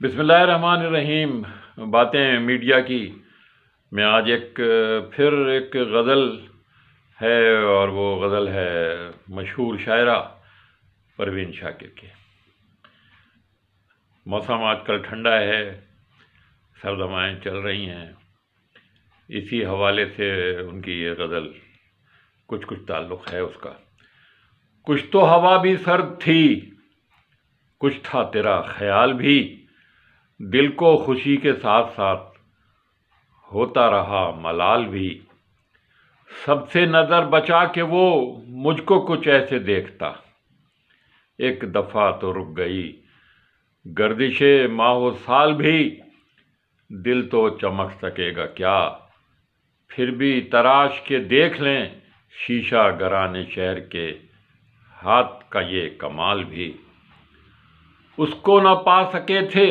बिस्मिल्लाहिर्रहमानिर्रहीम। बातें मीडिया की में आज फिर एक गज़ल है, और वो गज़ल है मशहूर शायरा परवीन शाकिर की। मौसम आजकल ठंडा है, सर्द हवाएं चल रही हैं, इसी हवाले से उनकी ये गज़ल कुछ ताल्लुक़ है उसका। कुछ तो हवा भी सर्द थी, कुछ था तेरा ख्याल भी, दिल को खुशी के साथ साथ होता रहा मलाल भी। सबसे नज़र बचा के वो मुझको कुछ ऐसे देखता, एक दफ़ा तो रुक गई गर्दिशे माहो साल भी। दिल तो चमक सकेगा क्या, फिर भी तराश के देख लें शीशा गराने शहर के हाथ का ये कमाल भी। उसको न पा सके थे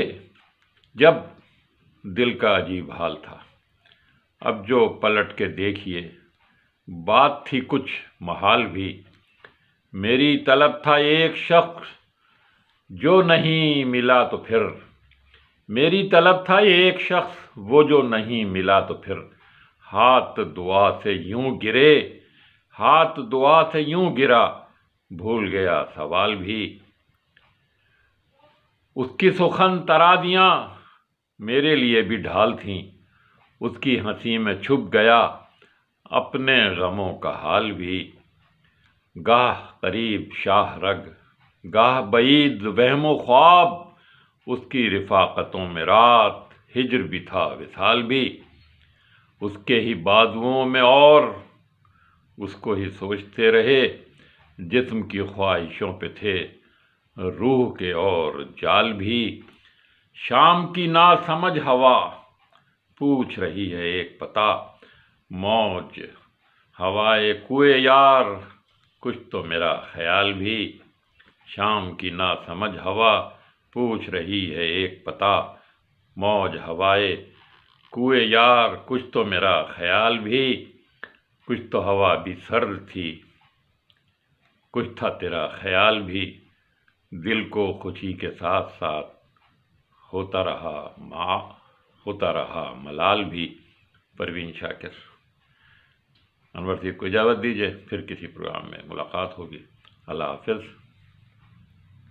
जब दिल का अजीब हाल था, अब जो पलट के देखिए बात थी कुछ महाल भी। मेरी तलब था एक शख्स जो नहीं मिला तो फिर, मेरी तलब था एक शख्स वो जो नहीं मिला तो फिर, हाथ दुआ से यूं गिरे, हाथ दुआ से यूं गिरा, भूल गया सवाल भी। उसकी सुखन तरादियाँ मेरे लिए भी ढाल थीं, उसकी हंसी में छुप गया अपने गमों का हाल भी। गाह करीब शाह रग, गाह बईद वहमो ख्वाब, उसकी रिफाकतों में रात हिज्र भी था विसाल भी। उसके ही बाजुओं में और उसको ही सोचते रहे, जिस्म की ख्वाहिशों पे थे रूह के और जाल भी। शाम की ना समझ हवा पूछ रही है एक पता, मौज हवाए कुए यार कुछ तो मेरा ख्याल भी। शाम की ना समझ हवा पूछ रही है एक पता, मौज हवाए कुए यार कुछ तो मेरा ख्याल भी। कुछ तो हवा भी सर्द थी, कुछ था तेरा ख्याल भी, दिल को खुशी के साथ साथ होता रहा मलाल भी। परवीन शाकिर। अनवर साहब को इजाज़त दीजिए, फिर किसी प्रोग्राम में मुलाकात होगी। अल्लाह हाफ़िज़।